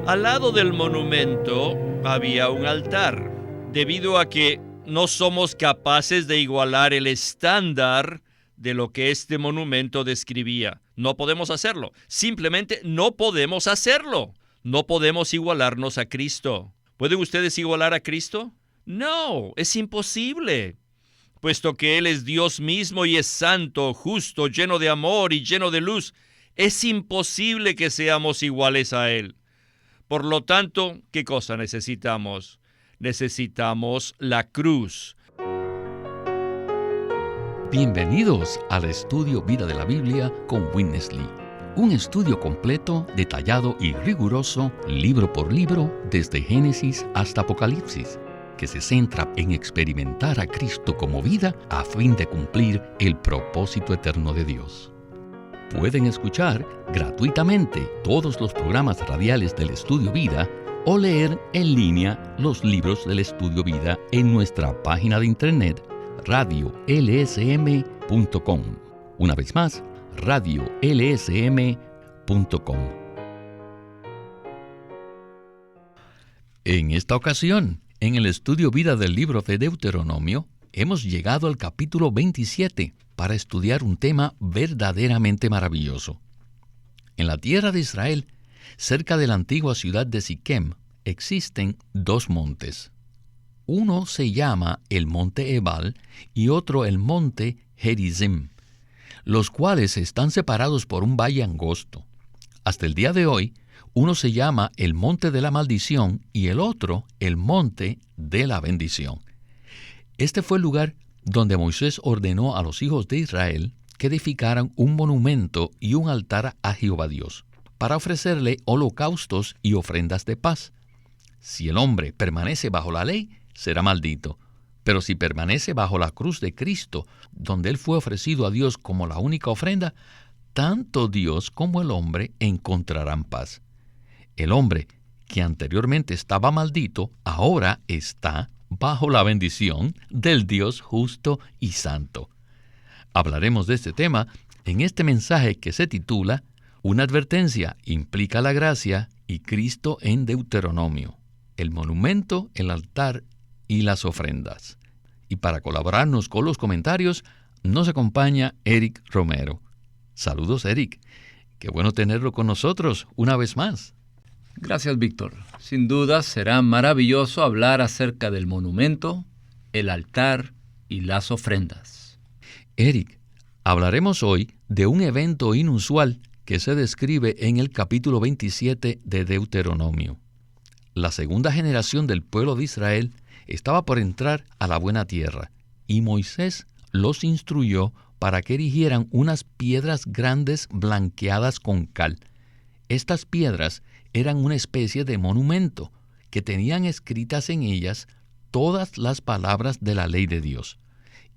Al lado del monumento había un altar, debido a que no somos capaces de igualar el estándar de lo que este monumento describía. No podemos hacerlo. Simplemente no podemos hacerlo. No podemos igualarnos a Cristo. ¿Pueden ustedes igualar a Cristo? No, es imposible. Puesto que Él es Dios mismo y es santo, justo, lleno de amor y lleno de luz, es imposible que seamos iguales a Él. Por lo tanto, ¿qué cosa necesitamos? Necesitamos la cruz. Bienvenidos al estudio Vida de la Biblia con Witness Lee. Un estudio completo, detallado y riguroso, libro por libro, desde Génesis hasta Apocalipsis, que se centra en experimentar a Cristo como vida a fin de cumplir el propósito eterno de Dios. Pueden escuchar gratuitamente todos los programas radiales del Estudio Vida o leer en línea los libros del Estudio Vida en nuestra página de internet radiolsm.com. Una vez más, radiolsm.com. En esta ocasión, en el Estudio Vida del libro de Deuteronomio, hemos llegado al capítulo 27 para estudiar un tema verdaderamente maravilloso. En la tierra de Israel, cerca de la antigua ciudad de Siquem, existen dos montes. Uno se llama el monte Ebal y otro el monte Gerizim, los cuales están separados por un valle angosto. Hasta el día de hoy, uno se llama el monte de la maldición y el otro el monte de la bendición. Este fue el lugar donde Moisés ordenó a los hijos de Israel que edificaran un monumento y un altar a Jehová Dios, para ofrecerle holocaustos y ofrendas de paz. Si el hombre permanece bajo la ley, será maldito, pero si permanece bajo la cruz de Cristo, donde él fue ofrecido a Dios como la única ofrenda, tanto Dios como el hombre encontrarán paz. El hombre, que anteriormente estaba maldito, ahora está bajo la bendición del Dios justo y santo. Hablaremos de este tema en este mensaje que se titula Una advertencia implica la gracia y Cristo en Deuteronomio, el monumento, el altar y las ofrendas. Y para colaborarnos con los comentarios, nos acompaña Eric Romero. Saludos, Eric. Qué bueno tenerlo con nosotros una vez más. Gracias, Víctor. Sin duda será maravilloso hablar acerca del monumento, el altar y las ofrendas. Eric, hablaremos hoy de un evento inusual que se describe en el capítulo 27 de Deuteronomio. La segunda generación del pueblo de Israel estaba por entrar a la buena tierra, y Moisés los instruyó para que erigieran unas piedras grandes blanqueadas con cal. Estas piedras eran una especie de monumento que tenían escritas en ellas todas las palabras de la ley de Dios.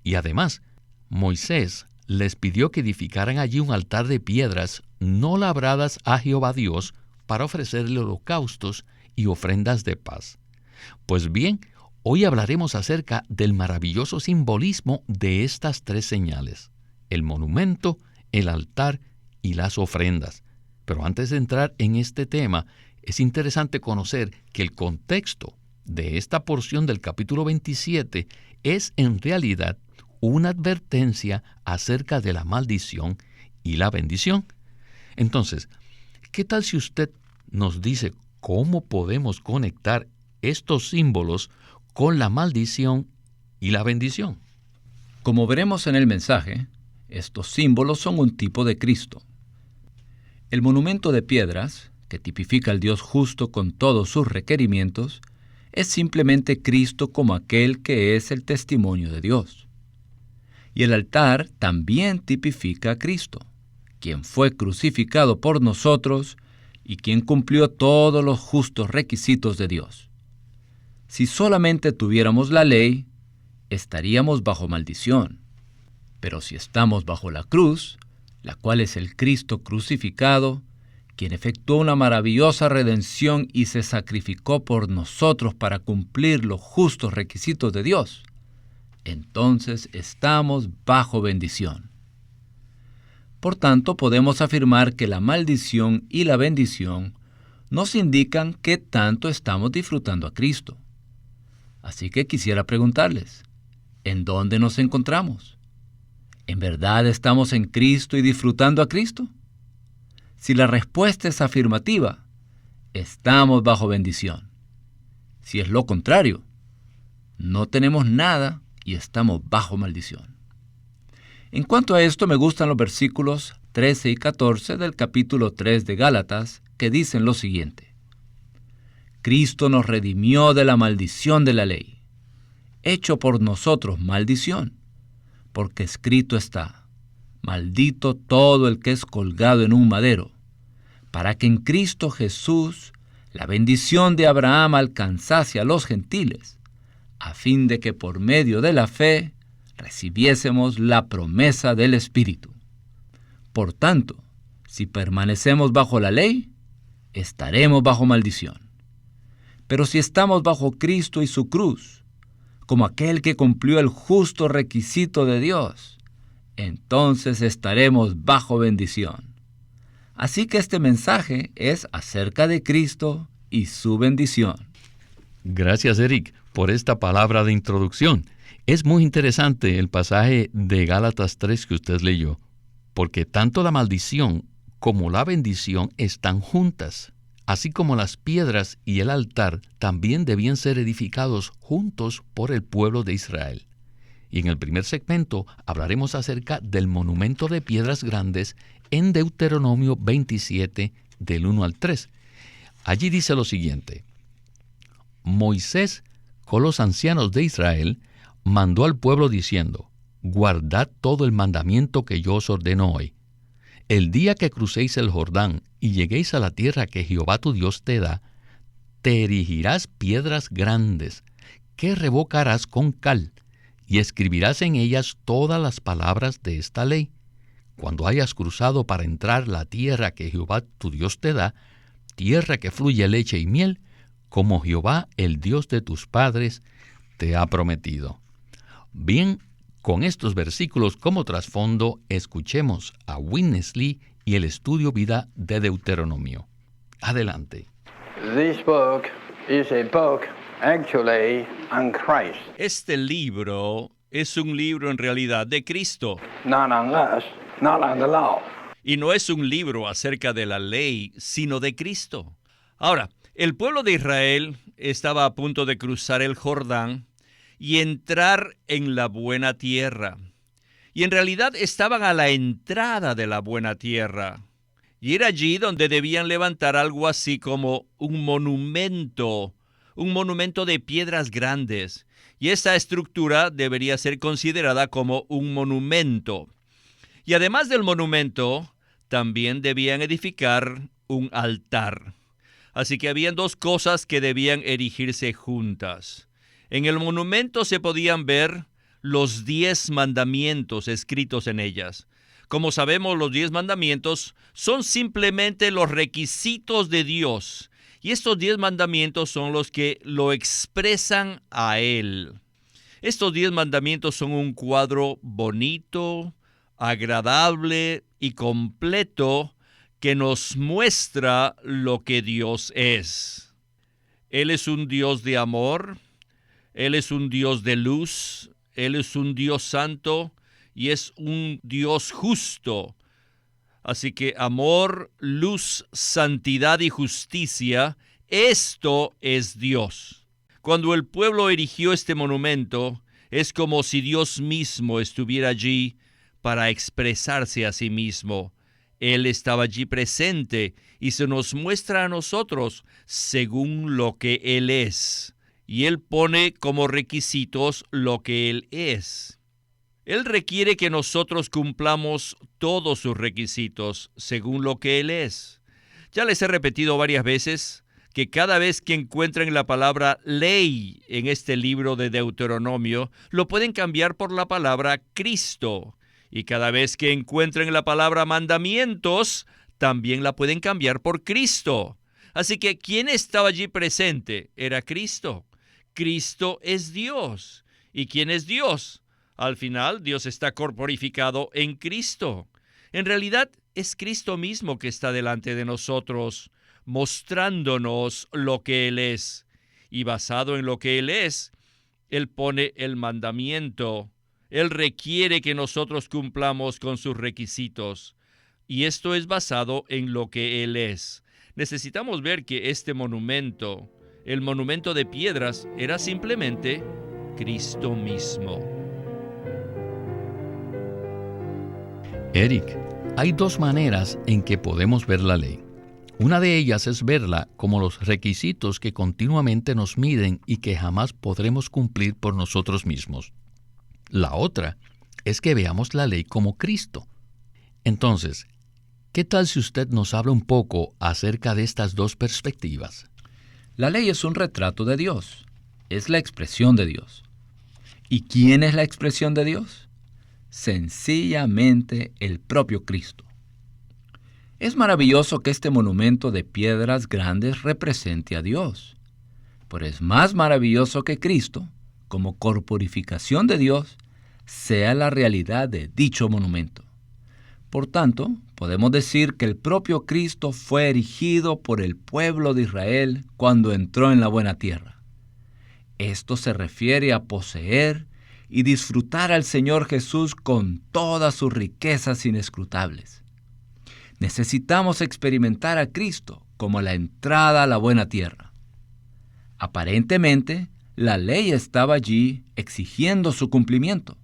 Y además, Moisés les pidió que edificaran allí un altar de piedras no labradas a Jehová Dios para ofrecerle holocaustos y ofrendas de paz. Pues bien, hoy hablaremos acerca del maravilloso simbolismo de estas tres señales: el monumento, el altar y las ofrendas. Pero antes de entrar en este tema, es interesante conocer que el contexto de esta porción del capítulo 27 es en realidad una advertencia acerca de la maldición y la bendición. Entonces, ¿qué tal si usted nos dice cómo podemos conectar estos símbolos con la maldición y la bendición? Como veremos en el mensaje, estos símbolos son un tipo de Cristo. El monumento de piedras, que tipifica al Dios justo con todos sus requerimientos, es simplemente Cristo como aquel que es el testimonio de Dios. Y el altar también tipifica a Cristo, quien fue crucificado por nosotros y quien cumplió todos los justos requisitos de Dios. Si solamente tuviéramos la ley, estaríamos bajo maldición. Pero si estamos bajo la cruz, la cual es el Cristo crucificado, quien efectuó una maravillosa redención y se sacrificó por nosotros para cumplir los justos requisitos de Dios, entonces estamos bajo bendición. Por tanto, podemos afirmar que la maldición y la bendición nos indican qué tanto estamos disfrutando a Cristo. Así que quisiera preguntarles, ¿en dónde nos encontramos? ¿En verdad estamos en Cristo y disfrutando a Cristo? Si la respuesta es afirmativa, estamos bajo bendición. Si es lo contrario, no tenemos nada y estamos bajo maldición. En cuanto a esto, me gustan los versículos 13 y 14 del capítulo 3 de Gálatas, que dicen lo siguiente: Cristo nos redimió de la maldición de la ley, hecho por nosotros maldición, porque escrito está: maldito todo el que es colgado en un madero, para que en Cristo Jesús la bendición de Abraham alcanzase a los gentiles, a fin de que por medio de la fe recibiésemos la promesa del Espíritu. Por tanto, si permanecemos bajo la ley, estaremos bajo maldición. Pero si estamos bajo Cristo y su cruz, como aquel que cumplió el justo requisito de Dios, entonces estaremos bajo bendición. Así que este mensaje es acerca de Cristo y su bendición. Gracias, Eric, por esta palabra de introducción. Es muy interesante el pasaje de Gálatas 3 que usted leyó, porque tanto la maldición como la bendición están juntas, así como las piedras y el altar también debían ser edificados juntos por el pueblo de Israel. Y en el primer segmento hablaremos acerca del monumento de piedras grandes en Deuteronomio 27, del 1 al 3. Allí dice lo siguiente: Moisés, con los ancianos de Israel, mandó al pueblo diciendo: guardad todo el mandamiento que yo os ordeno hoy. El día que crucéis el Jordán y lleguéis a la tierra que Jehová tu Dios te da, te erigirás piedras grandes, que revocarás con cal, y escribirás en ellas todas las palabras de esta ley. Cuando hayas cruzado para entrar la tierra que Jehová tu Dios te da, tierra que fluye leche y miel, como Jehová, el Dios de tus padres, te ha prometido. Bien, con estos versículos como trasfondo, escuchemos a Witness Lee y el estudio vida de Deuteronomio. Adelante. This book is a book actually on Christ. Este libro es un libro en realidad de Cristo. Not on us, not on the law. Y no es un libro acerca de la ley, sino de Cristo. Ahora, el pueblo de Israel estaba a punto de cruzar el Jordán y entrar en la buena tierra. Y en realidad estaban a la entrada de la buena tierra. Y era allí donde debían levantar algo así como un monumento de piedras grandes. Y esta estructura debería ser considerada como un monumento. Y además del monumento, también debían edificar un altar. Así que habían dos cosas que debían erigirse juntas. En el monumento se podían ver los 10 mandamientos escritos en ellas. Como sabemos, los 10 mandamientos son simplemente los requisitos de Dios. Y estos 10 mandamientos son los que lo expresan a Él. Estos 10 mandamientos son un cuadro bonito, agradable y completo que nos muestra lo que Dios es. Él es un Dios de amor, Él es un Dios de luz, Él es un Dios santo y es un Dios justo. Así que amor, luz, santidad y justicia, esto es Dios. Cuando el pueblo erigió este monumento, es como si Dios mismo estuviera allí para expresarse a sí mismo. Él estaba allí presente y se nos muestra a nosotros según lo que Él es. Y Él pone como requisitos lo que Él es. Él requiere que nosotros cumplamos todos sus requisitos según lo que Él es. Ya les he repetido varias veces que cada vez que encuentren la palabra ley en este libro de Deuteronomio, lo pueden cambiar por la palabra Cristo. Y cada vez que encuentren la palabra mandamientos, también la pueden cambiar por Cristo. Así que, ¿quién estaba allí presente? Era Cristo. Cristo es Dios. ¿Y quién es Dios? Al final, Dios está corporificado en Cristo. En realidad, es Cristo mismo que está delante de nosotros, mostrándonos lo que Él es. Y basado en lo que Él es, Él pone el mandamiento. Él requiere que nosotros cumplamos con sus requisitos. Y esto es basado en lo que Él es. Necesitamos ver que este monumento, el monumento de piedras, era simplemente Cristo mismo. Eric, hay dos maneras en que podemos ver la ley. Una de ellas es verla como los requisitos que continuamente nos miden y que jamás podremos cumplir por nosotros mismos. La otra es que veamos la ley como Cristo. Entonces, ¿qué tal si usted nos habla un poco acerca de estas dos perspectivas? La ley es un retrato de Dios, es la expresión de Dios. ¿Y quién es la expresión de Dios? Sencillamente el propio Cristo. Es maravilloso que este monumento de piedras grandes represente a Dios, pero es más maravilloso que Cristo, como corporificación de Dios, sea la realidad de dicho monumento. Por tanto, podemos decir que el propio Cristo fue erigido por el pueblo de Israel cuando entró en la buena tierra. Esto se refiere a poseer y disfrutar al Señor Jesús con todas sus riquezas inescrutables. Necesitamos experimentar a Cristo como la entrada a la buena tierra. Aparentemente, la ley estaba allí exigiendo su cumplimiento,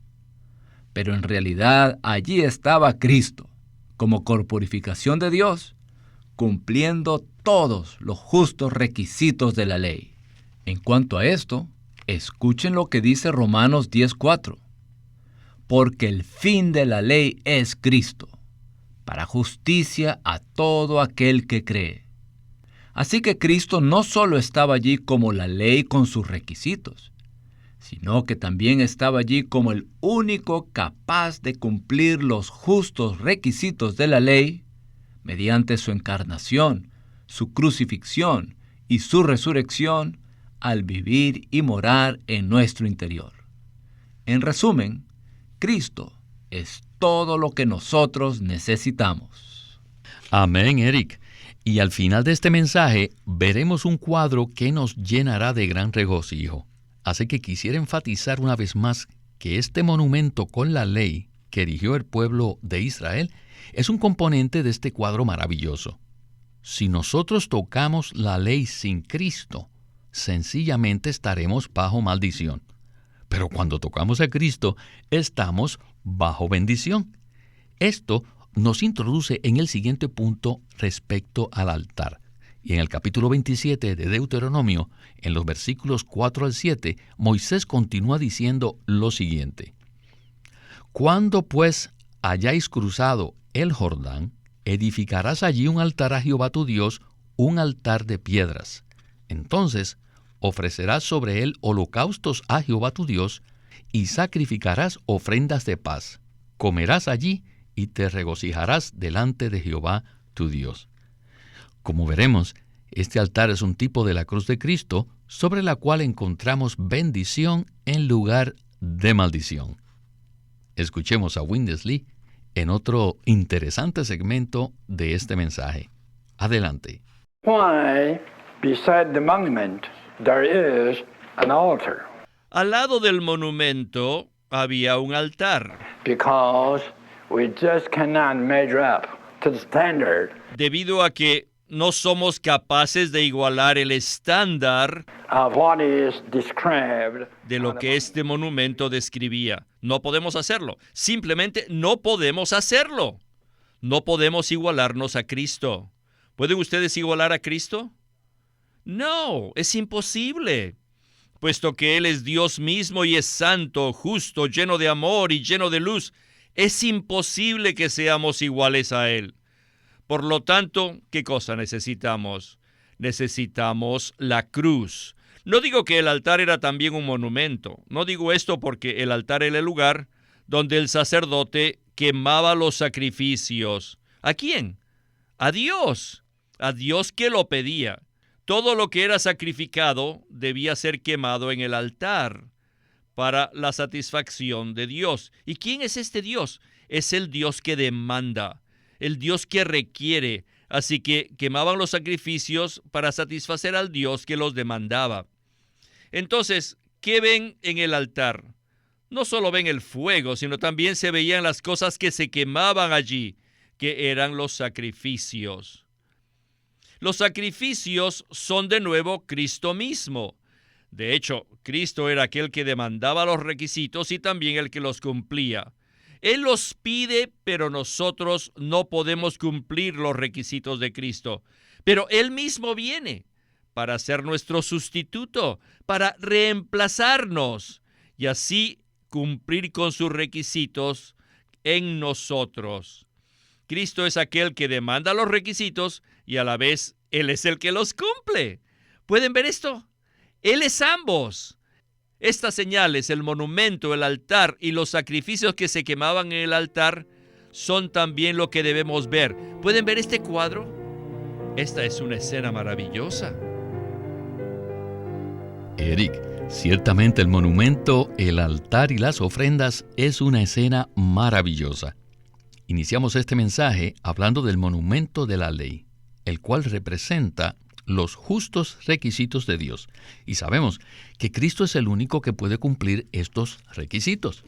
pero en realidad allí estaba Cristo, como corporificación de Dios, cumpliendo todos los justos requisitos de la ley. En cuanto a esto, escuchen lo que dice Romanos 10:4. Porque el fin de la ley es Cristo, para justicia a todo aquel que cree. Así que Cristo no solo estaba allí como la ley con sus requisitos, sino que también estaba allí como el único capaz de cumplir los justos requisitos de la ley mediante su encarnación, su crucifixión y su resurrección al vivir y morar en nuestro interior. En resumen, Cristo es todo lo que nosotros necesitamos. Amén, Eric. Y al final de este mensaje veremos un cuadro que nos llenará de gran regocijo. Así que quisiera enfatizar una vez más que este monumento con la ley que erigió el pueblo de Israel es un componente de este cuadro maravilloso. Si nosotros tocamos la ley sin Cristo, sencillamente estaremos bajo maldición. Pero cuando tocamos a Cristo, estamos bajo bendición. Esto nos introduce en el siguiente punto respecto al altar. Y en el capítulo 27 de Deuteronomio, en los versículos 4 al 7, Moisés continúa diciendo lo siguiente: Cuando pues hayáis cruzado el Jordán, edificarás allí un altar a Jehová tu Dios, un altar de piedras. Entonces ofrecerás sobre él holocaustos a Jehová tu Dios, y sacrificarás ofrendas de paz. Comerás allí y te regocijarás delante de Jehová tu Dios. Como veremos, este altar es un tipo de la cruz de Cristo, sobre la cual encontramos bendición en lugar de maldición. Escuchemos a Windesley en otro interesante segmento de este mensaje. Adelante. Why, beside the monument, there is an altar? Al lado del monumento había un altar. Because we just cannot measure up to the standard Debido a que no somos capaces de igualar el estándar of what is described de lo que este monumento describía. No podemos hacerlo. Simplemente no podemos hacerlo. No podemos igualarnos a Cristo. ¿Pueden ustedes igualar a Cristo? No, es imposible. Puesto que Él es Dios mismo y es santo, justo, lleno de amor y lleno de luz, es imposible que seamos iguales a Él. Por lo tanto, ¿qué cosa necesitamos? Necesitamos la cruz. No digo que el altar era también un monumento. No digo esto porque el altar era el lugar donde el sacerdote quemaba los sacrificios. ¿A quién? A Dios. A Dios que lo pedía. Todo lo que era sacrificado debía ser quemado en el altar para la satisfacción de Dios. ¿Y quién es este Dios? Es el Dios que demanda, el Dios que requiere, Así que quemaban los sacrificios para satisfacer al Dios que los demandaba. Entonces, ¿qué ven en el altar? No solo ven el fuego, sino también se veían las cosas que se quemaban allí, que eran los sacrificios. Los sacrificios son de nuevo Cristo mismo. De hecho, Cristo era aquel que demandaba los requisitos y también el que los cumplía. Él los pide, pero nosotros no podemos cumplir los requisitos de Cristo. Pero Él mismo viene para ser nuestro sustituto, para reemplazarnos y así cumplir con sus requisitos en nosotros. Cristo es aquel que demanda los requisitos y a la vez Él es el que los cumple. ¿Pueden ver esto? Él es ambos. Estas señales, el monumento, el altar y los sacrificios que se quemaban en el altar son también lo que debemos ver. ¿Pueden ver este cuadro? Esta es una escena maravillosa. Eric, ciertamente el monumento, el altar y las ofrendas es una escena maravillosa. Iniciamos este mensaje hablando del monumento de la ley, el cual representa los justos requisitos de Dios. Y sabemos que Cristo es el único que puede cumplir estos requisitos.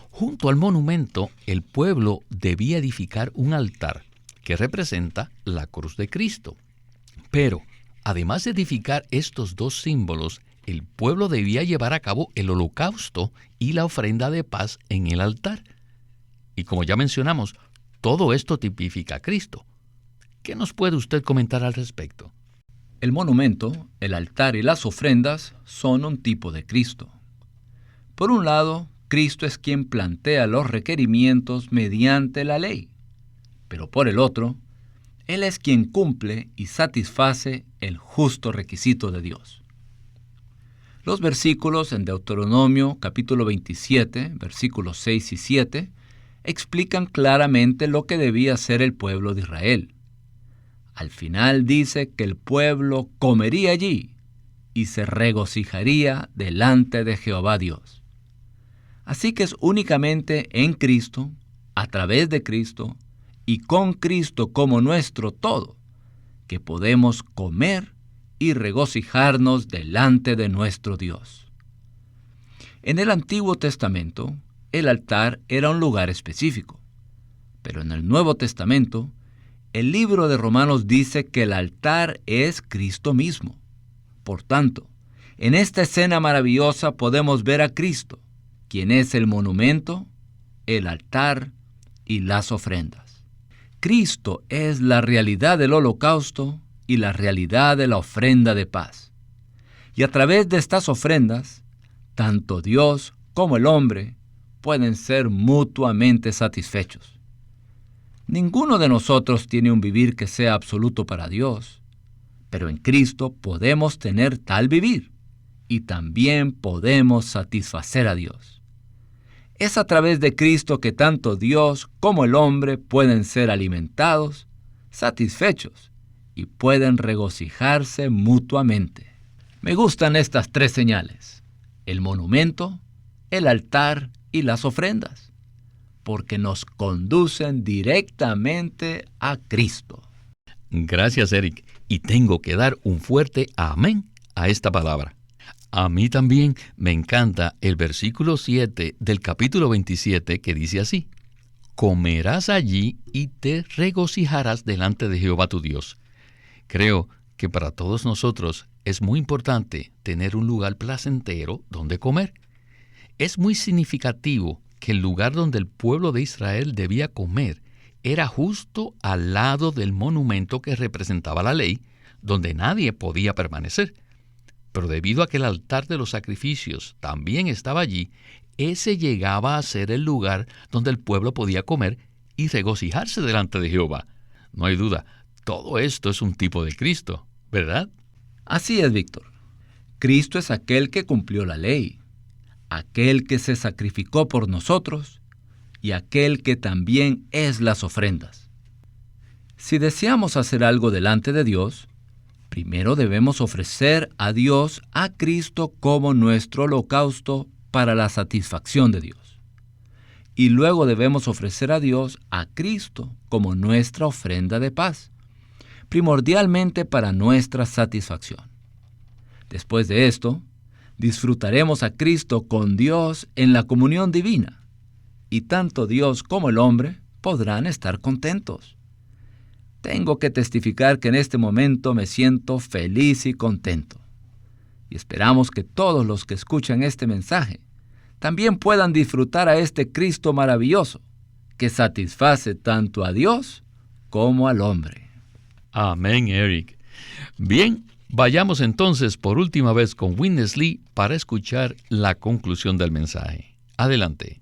Junto al monumento, el pueblo debía edificar un altar que representa la cruz de Cristo. Pero, además de edificar estos dos símbolos, el pueblo debía llevar a cabo el holocausto y la ofrenda de paz en el altar. Y como ya mencionamos, todo esto tipifica a Cristo. ¿Qué nos puede usted comentar al respecto? El monumento, el altar y las ofrendas son un tipo de Cristo. Por un lado, Cristo es quien plantea los requerimientos mediante la ley. Pero por el otro, Él es quien cumple y satisface el justo requisito de Dios. Los versículos en Deuteronomio capítulo 27, versículos 6 y 7, explican claramente lo que debía hacer el pueblo de Israel. Al final dice que el pueblo comería allí y se regocijaría delante de Jehová Dios. Así que es únicamente en Cristo, a través de Cristo y con Cristo como nuestro todo, que podemos comer y regocijarnos delante de nuestro Dios. En el Antiguo Testamento, el altar era un lugar específico, pero en el Nuevo Testamento, el libro de Romanos dice que el altar es Cristo mismo. Por tanto, en esta escena maravillosa podemos ver a Cristo, quien es el monumento, el altar y las ofrendas. Cristo es la realidad del holocausto y la realidad de la ofrenda de paz. Y a través de estas ofrendas, tanto Dios como el hombre pueden ser mutuamente satisfechos. Ninguno de nosotros tiene un vivir que sea absoluto para Dios, pero en Cristo podemos tener tal vivir y también podemos satisfacer a Dios. Es a través de Cristo que tanto Dios como el hombre pueden ser alimentados, satisfechos y pueden regocijarse mutuamente. Me gustan estas tres señales: el monumento, el altar y las ofrendas, porque nos conducen directamente a Cristo. Gracias, Eric. Y tengo que dar un fuerte amén a esta palabra. A mí también me encanta el versículo 7 del capítulo 27 que dice así: comerás allí y te regocijarás delante de Jehová tu Dios. Creo que para todos nosotros es muy importante tener un lugar placentero donde comer. Es muy significativo que el lugar donde el pueblo de Israel debía comer era justo al lado del monumento que representaba la ley, donde nadie podía permanecer. Pero debido a que el altar de los sacrificios también estaba allí, ese llegaba a ser el lugar donde el pueblo podía comer y regocijarse delante de Jehová. No hay duda, todo esto es un tipo de Cristo, ¿verdad? Así es, Víctor. Cristo es aquel que cumplió la ley, aquel que se sacrificó por nosotros y aquel que también es las ofrendas. Si deseamos hacer algo delante de Dios, primero debemos ofrecer a Dios a Cristo como nuestro holocausto para la satisfacción de Dios. Y luego debemos ofrecer a Dios a Cristo como nuestra ofrenda de paz, primordialmente para nuestra satisfacción. Después de esto, disfrutaremos a Cristo con Dios en la comunión divina, y tanto Dios como el hombre podrán estar contentos. Tengo que testificar que en este momento me siento feliz y contento. Y esperamos que todos los que escuchan este mensaje también puedan disfrutar a este Cristo maravilloso, que satisface tanto a Dios como al hombre. Amén, Eric. Bien, vayamos entonces por última vez con Witness Lee para escuchar la conclusión del mensaje. Adelante.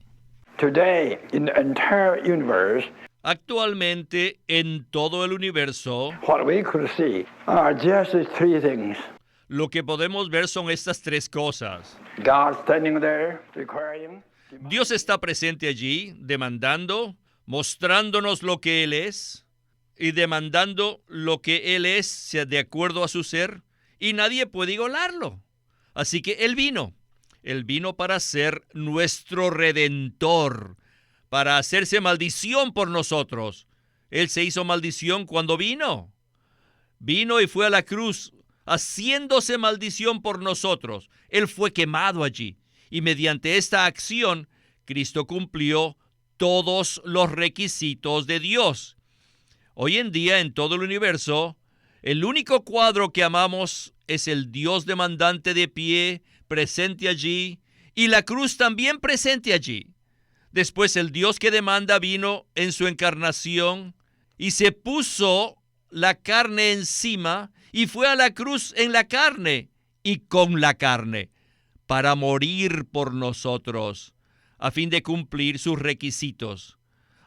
Today, in the entire universe, Actualmente, en todo el universo, what we could see are just these three things. lo que podemos ver son estas tres cosas. God standing there, requiring. Dios está presente allí, demandando, mostrándonos lo que Él es y demandando lo que Él es sea de acuerdo a su ser, y nadie puede igualarlo. Así que Él vino para ser nuestro Redentor, para hacerse maldición por nosotros. Él se hizo maldición cuando vino. Vino y fue a la cruz, haciéndose maldición por nosotros. Él fue quemado allí. Y mediante esta acción, Cristo cumplió todos los requisitos de Dios. Hoy en día, en todo el universo, el único cuadro que amamos es el Dios demandante de pie, presente allí, y la cruz también presente allí. Después el Dios que demanda vino en su encarnación y se puso la carne encima y fue a la cruz en la carne y con la carne para morir por nosotros a fin de cumplir sus requisitos.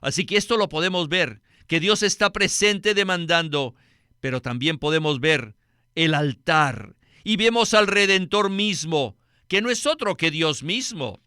Así que esto lo podemos ver, que Dios está presente demandando, pero también podemos ver el altar y vemos al Redentor mismo, que no es otro que Dios mismo.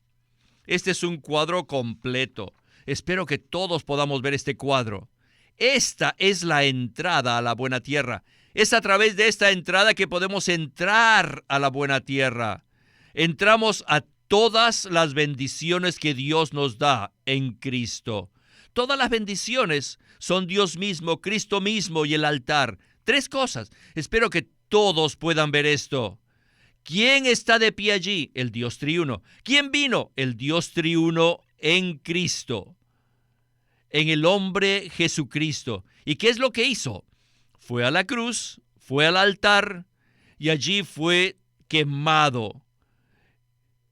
Este es un cuadro completo. Espero que todos podamos ver este cuadro. Esta es la entrada a la buena tierra. Es a través de esta entrada que podemos entrar a la buena tierra. Entramos a todas las bendiciones que Dios nos da en Cristo. Todas las bendiciones son Dios mismo, Cristo mismo y el altar. Tres cosas. Espero que todos puedan ver esto. ¿Quién está de pie allí? El Dios triuno. ¿Quién vino? El Dios triuno en Cristo, en el hombre Jesucristo. ¿Y qué es lo que hizo? Fue a la cruz, fue al altar y allí fue quemado.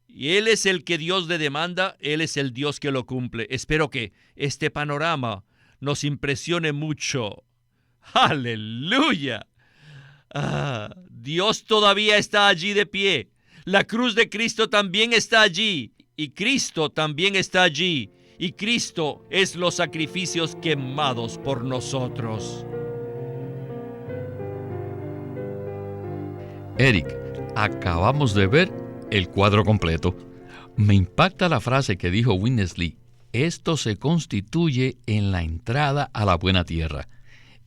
Y Él es el que Dios le demanda, Él es el Dios que lo cumple. Espero que este panorama nos impresione mucho. ¡Aleluya! Dios todavía está allí de pie. La cruz de Cristo también está allí. Y Cristo también está allí. Y Cristo es los sacrificios quemados por nosotros. Eric, acabamos de ver el cuadro completo. Me impacta la frase que dijo Witness Lee. Esto se constituye en la entrada a la buena tierra.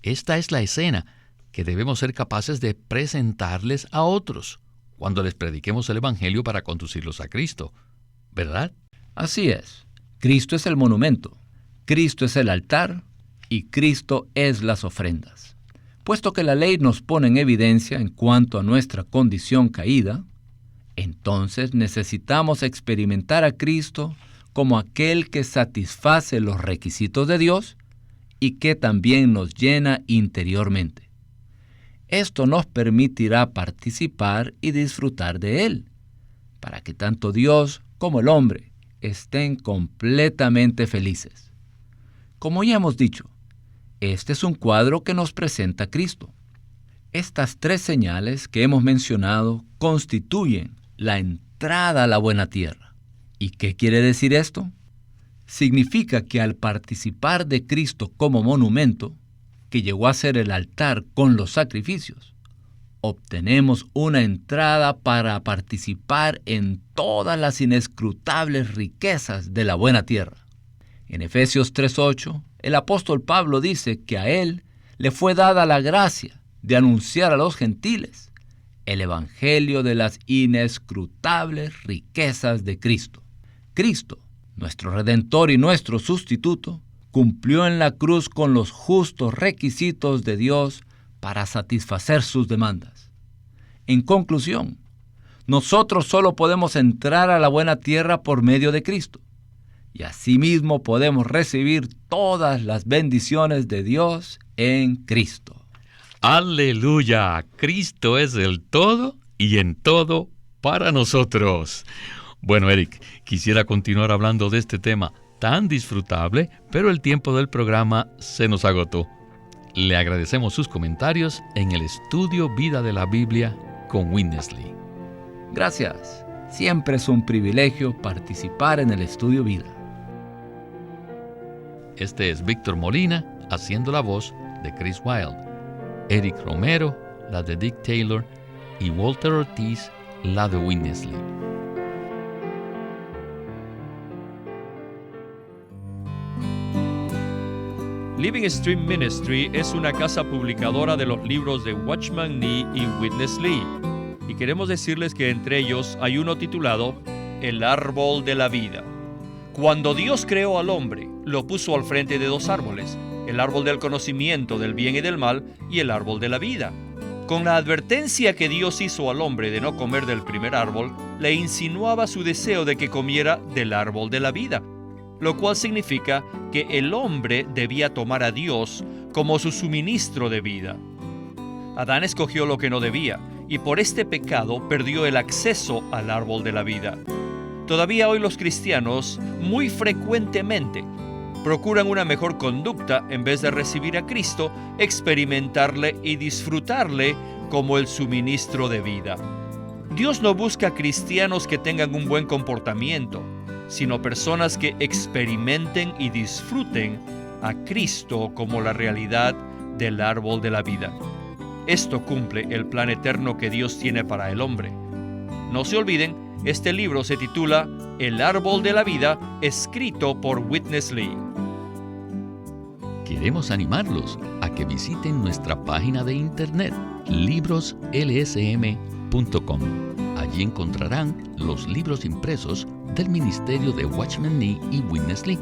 Esta es la escena que debemos ser capaces de presentarles a otros cuando les prediquemos el Evangelio para conducirlos a Cristo, ¿verdad? Así es. Cristo es el monumento, Cristo es el altar y Cristo es las ofrendas. Puesto que la ley nos pone en evidencia en cuanto a nuestra condición caída, entonces necesitamos experimentar a Cristo como aquel que satisface los requisitos de Dios y que también nos llena interiormente. Esto nos permitirá participar y disfrutar de Él, para que tanto Dios como el hombre estén completamente felices. Como ya hemos dicho, este es un cuadro que nos presenta a Cristo. Estas tres señales que hemos mencionado constituyen la entrada a la buena tierra. ¿Y qué quiere decir esto? Significa que al participar de Cristo como monumento, que llegó a ser el altar con los sacrificios, obtenemos una entrada para participar en todas las inescrutables riquezas de la buena tierra. En Efesios 3:8, el apóstol Pablo dice que a él le fue dada la gracia de anunciar a los gentiles el evangelio de las inescrutables riquezas de Cristo. Cristo, nuestro Redentor y nuestro sustituto, cumplió en la cruz con los justos requisitos de Dios para satisfacer sus demandas. En conclusión, nosotros solo podemos entrar a la buena tierra por medio de Cristo, y asimismo podemos recibir todas las bendiciones de Dios en Cristo. ¡Aleluya! Cristo es el todo y en todo para nosotros. Bueno, Eric, quisiera continuar hablando de este tema tan disfrutable, pero el tiempo del programa se nos agotó. Le agradecemos sus comentarios en el estudio Vida de la Biblia con Witness Lee. Gracias. Siempre es un privilegio participar en el estudio Vida. Este es Víctor Molina haciendo la voz de Chris Wilde, Eric Romero la de Dick Taylor y Walter Ortiz la de Witness Lee. Living Stream Ministry es una casa publicadora de los libros de Watchman Nee y Witness Lee, y queremos decirles que entre ellos hay uno titulado El Árbol de la Vida. Cuando Dios creó al hombre, lo puso al frente de dos árboles, el árbol del conocimiento del bien y del mal y el árbol de la vida. Con la advertencia que Dios hizo al hombre de no comer del primer árbol, le insinuaba su deseo de que comiera del árbol de la vida, lo cual significa que el hombre debía tomar a Dios como su suministro de vida. Adán escogió lo que no debía, y por este pecado perdió el acceso al árbol de la vida. Todavía hoy los cristianos, muy frecuentemente, procuran una mejor conducta en vez de recibir a Cristo, experimentarle y disfrutarle como el suministro de vida. Dios no busca cristianos que tengan un buen comportamiento, sino personas que experimenten y disfruten a Cristo como la realidad del árbol de la vida. Esto cumple el plan eterno que Dios tiene para el hombre. No se olviden, este libro se titula El Árbol de la Vida, escrito por Witness Lee. Queremos animarlos a que visiten nuestra página de internet, libroslsm.com. Allí encontrarán los libros impresos del ministerio de Watchman Nee y Witness Lee,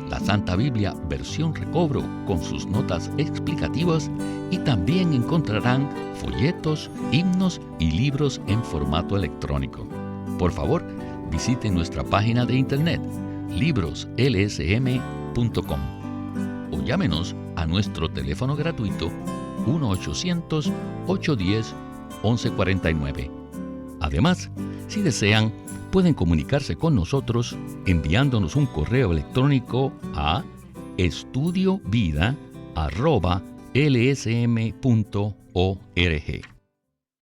la Santa Biblia versión recobro con sus notas explicativas, y también encontrarán folletos, himnos y libros en formato electrónico. Por favor, visiten nuestra página de internet, libroslsm.com, o llámenos a nuestro teléfono gratuito 1-800-810-1149. Además, si desean, pueden comunicarse con nosotros enviándonos un correo electrónico a estudiovida@lsm.org.